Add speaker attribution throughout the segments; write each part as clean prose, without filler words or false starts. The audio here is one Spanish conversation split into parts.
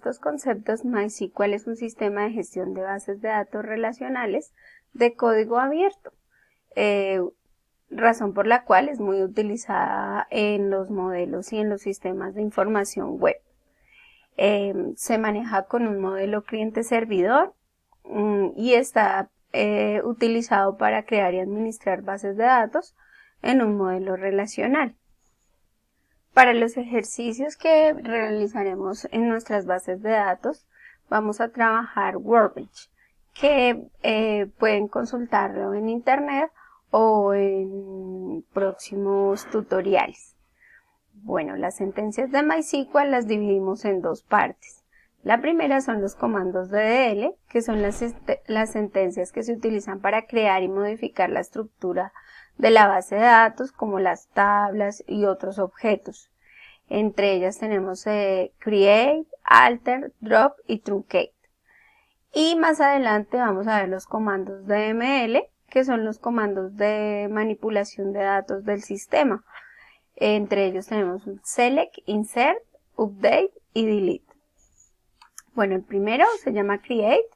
Speaker 1: estos conceptos, MySQL es un sistema de gestión de bases de datos relacionales de código abierto, razón por la cual es muy utilizada en los modelos y en los sistemas de información web. Se maneja con un modelo cliente-servidor y está utilizado para crear y administrar bases de datos en un modelo relacional. Para los ejercicios que realizaremos en nuestras bases de datos, vamos a trabajar Workbench, que pueden consultarlo en internet o en próximos tutoriales. Bueno, las sentencias de MySQL las dividimos en dos partes. La primera son los comandos DDL, que son las sentencias que se utilizan para crear y modificar la estructura de la base de datos, como las tablas y otros objetos. Entre ellas tenemos create, alter, drop y truncate. Y más adelante vamos a ver los comandos DML, que son los comandos de manipulación de datos del sistema. Entre ellos tenemos un select, insert, update y delete. Bueno, el primero se llama create,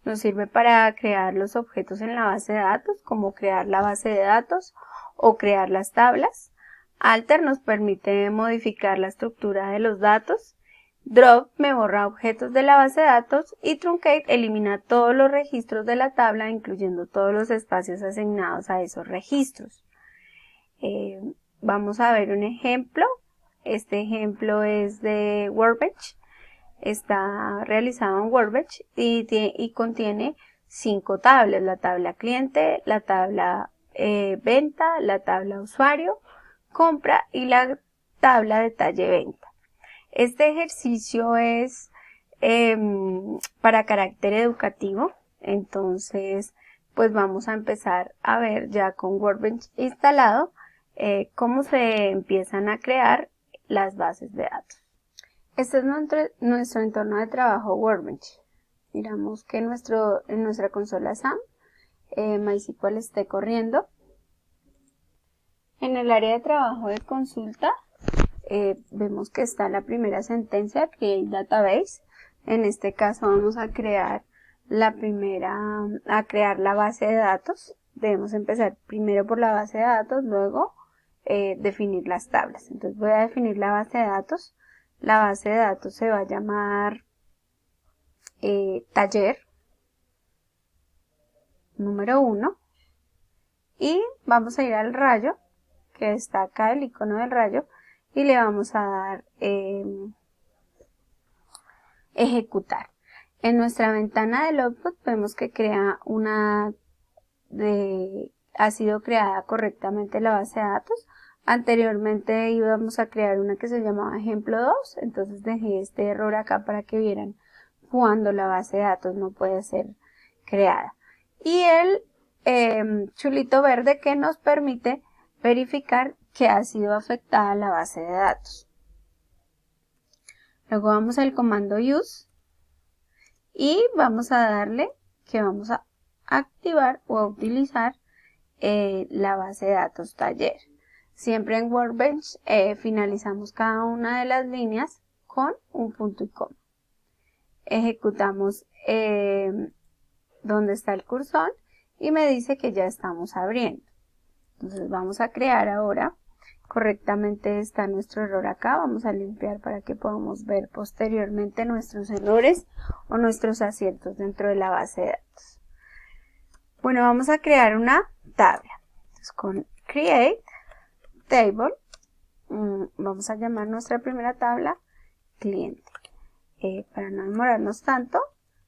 Speaker 1: nos sirve para crear los objetos en la base de datos, como crear la base de datos o crear las tablas. Alter nos permite modificar la estructura de los datos. Drop me borra objetos de la base de datos y truncate elimina todos los registros de la tabla, incluyendo todos los espacios asignados a esos registros. Vamos a ver un ejemplo. Este ejemplo es de Workbench. Está realizado en Workbench y contiene 5 tablas: la tabla cliente, la tabla venta, la tabla usuario, compra y la tabla detalle venta. Este ejercicio es para carácter educativo, entonces pues vamos a empezar a ver ya con Workbench instalado cómo se empiezan a crear las bases de datos. Este es nuestro entorno de trabajo Workbench. Miramos que en nuestra consola SAM MySQL esté corriendo. En el área de trabajo de consulta vemos que está la primera sentencia, Create Database. En este caso vamos a crear la base de datos. Debemos empezar primero por la base de datos, luego definir las tablas. Entonces voy a definir la base de datos. La base de datos se va a llamar taller número 1 y vamos a ir al rayo, que está acá el icono del rayo, y le vamos a dar ejecutar. En nuestra ventana del output vemos que ha sido creada correctamente la base de datos. Anteriormente íbamos a crear una que se llamaba ejemplo 2, entonces dejé este error acá para que vieran cuando la base de datos no puede ser creada. Y el chulito verde que nos permite verificar que ha sido afectada la base de datos. Luego vamos al comando use y vamos a darle que vamos a activar o a utilizar la base de datos taller. Siempre en Workbench finalizamos cada una de las líneas con un punto y coma. Ejecutamos donde está el cursor y me dice que ya estamos abriendo. Entonces vamos a crear ahora. Correctamente está nuestro error acá. Vamos a limpiar para que podamos ver posteriormente nuestros errores o nuestros aciertos dentro de la base de datos. Bueno, vamos a crear una tabla. Entonces con create table vamos a llamar nuestra primera tabla cliente. Para no demorarnos tanto,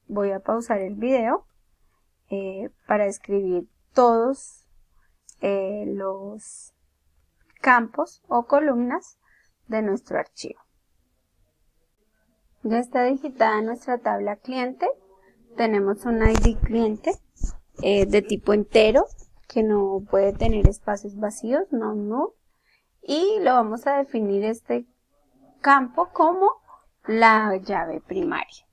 Speaker 1: voy a pausar el video para escribir todos los campos o columnas de nuestro archivo. Ya está digitada nuestra tabla cliente. Tenemos un ID cliente de tipo entero que no puede tener espacios vacíos, no null, y lo vamos a definir este campo como la llave primaria.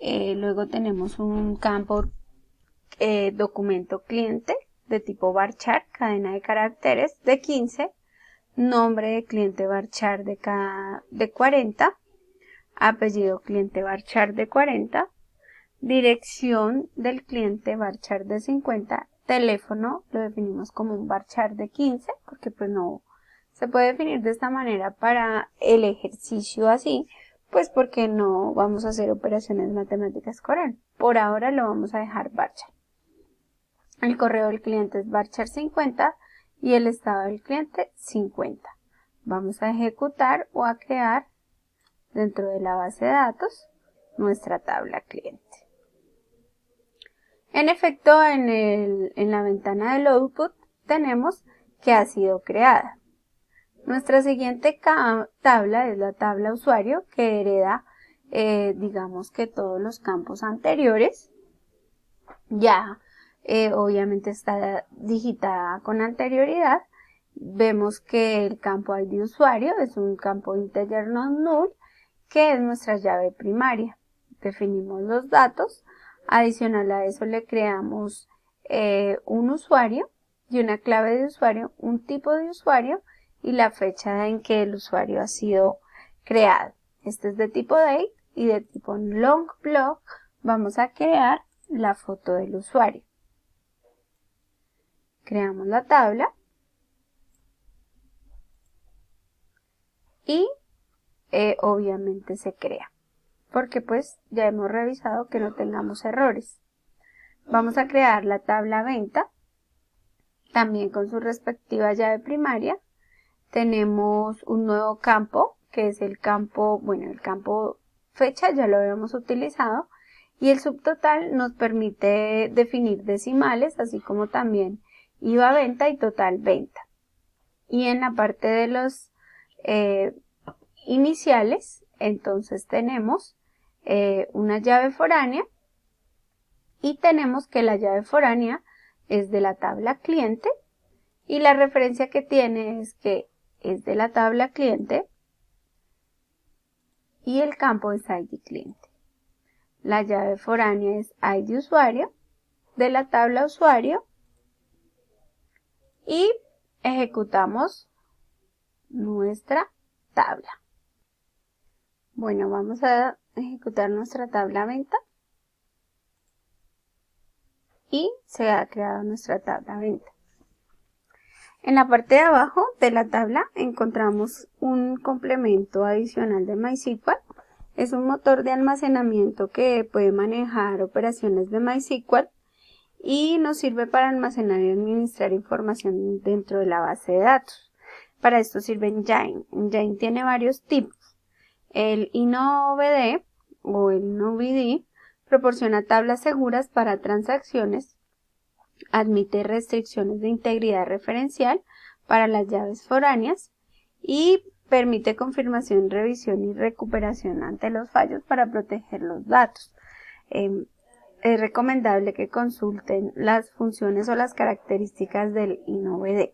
Speaker 1: Luego tenemos un campo documento cliente de tipo varchar, cadena de caracteres de 15, nombre de cliente varchar de 40, apellido cliente varchar de 40, dirección del cliente varchar de 50, teléfono lo definimos como un varchar de 15, porque pues no se puede definir de esta manera para el ejercicio así, pues porque no vamos a hacer operaciones matemáticas con él. Por ahora lo vamos a dejar varchar. El correo del cliente es varchar 50 y el estado del cliente 50. Vamos a ejecutar o a crear dentro de la base de datos nuestra tabla cliente. En efecto, en la ventana del output tenemos que ha sido creada. Nuestra siguiente tabla es la tabla usuario, que hereda, digamos que todos los campos anteriores. Ya, obviamente está digitada con anterioridad. Vemos que el campo ID usuario es un campo integer non null, que es nuestra llave primaria. Definimos los datos. Adicional a eso le creamos un usuario y una clave de usuario, un tipo de usuario y la fecha en que el usuario ha sido creado. Este es de tipo date y de tipo long block vamos a crear la foto del usuario. Creamos la tabla y obviamente se crea, porque pues ya hemos revisado que no tengamos errores. Vamos a crear la tabla venta, también con su respectiva llave primaria. Tenemos un nuevo campo, que es el campo fecha, ya lo habíamos utilizado, y el subtotal nos permite definir decimales, así como también IVA venta y total venta. Y en la parte de los iniciales, entonces tenemos una llave foránea y tenemos que la llave foránea es de la tabla cliente y la referencia que tiene es que es de la tabla cliente y el campo es ID cliente. La llave foránea es ID usuario de la tabla usuario y ejecutamos nuestra tabla. Bueno, vamos a ejecutar nuestra tabla venta y se ha creado nuestra tabla venta. En la parte de abajo de la tabla encontramos un complemento adicional de MySQL. Es un motor de almacenamiento que puede manejar operaciones de MySQL y nos sirve para almacenar y administrar información dentro de la base de datos. Para esto sirve Engine. Engine tiene varios tipos. El InnoVD o el InnoVD proporciona tablas seguras para transacciones, admite restricciones de integridad referencial para las llaves foráneas y permite confirmación, revisión y recuperación ante los fallos para proteger los datos. Es recomendable que consulten las funciones o las características del InnoVD.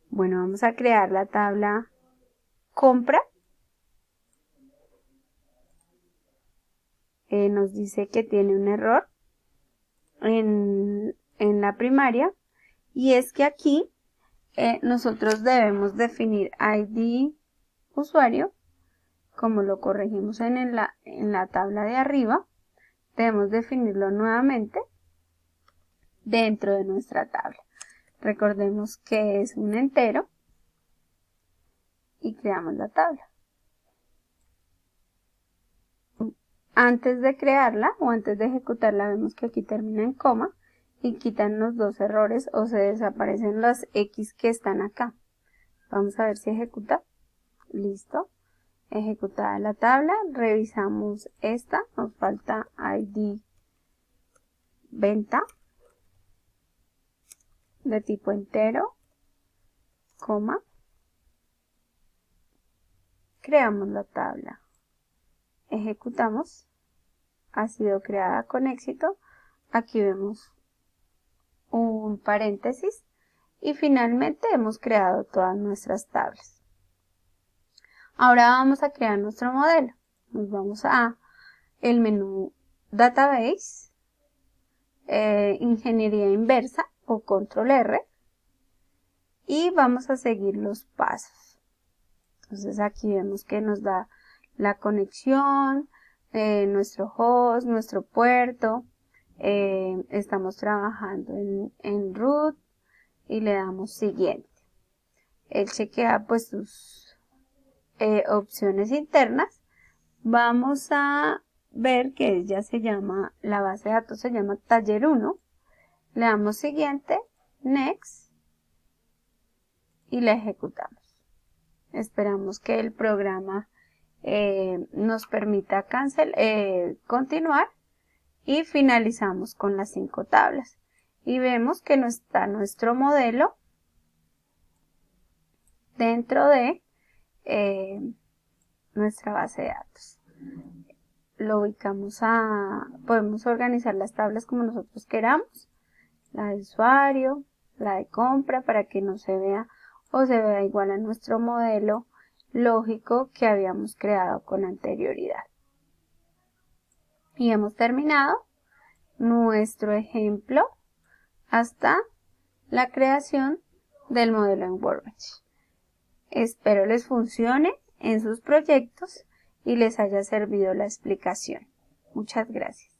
Speaker 1: Bueno, vamos a crear la tabla compra. Nos dice que tiene un error en la primaria y es que aquí nosotros debemos definir ID usuario, como lo corregimos en la tabla de arriba, debemos definirlo nuevamente dentro de nuestra tabla. Recordemos que es un entero y creamos la tabla. Antes de crearla o antes de ejecutarla vemos que aquí termina en coma y quitan los dos errores o se desaparecen las X que están acá. Vamos a ver si ejecuta. Listo. Ejecutada la tabla, revisamos esta, nos falta ID venta de tipo entero, coma, creamos la tabla, ejecutamos, ha sido creada con éxito, aquí vemos un paréntesis y finalmente hemos creado todas nuestras tablas. Ahora vamos a crear nuestro modelo. Nos vamos a el menú Database, Ingeniería Inversa o Control R y vamos a seguir los pasos. Entonces aquí vemos que nos da la conexión, nuestro host, nuestro puerto. Estamos trabajando en root y le damos siguiente. Él chequea pues sus opciones internas. Vamos a ver que ella se llama, la base de datos se llama taller 1. Le damos siguiente, next y la ejecutamos. Esperamos que el programa nos permita continuar y finalizamos con las 5 tablas. Y vemos que no está nuestro modelo dentro de nuestra base de datos. Lo ubicamos podemos organizar las tablas como nosotros queramos, la de usuario, la de compra, para que no se vea o se vea igual a nuestro modelo lógico que habíamos creado con anterioridad. Y hemos terminado nuestro ejemplo hasta la creación del modelo en Workbench. Espero les funcione en sus proyectos y les haya servido la explicación. Muchas gracias.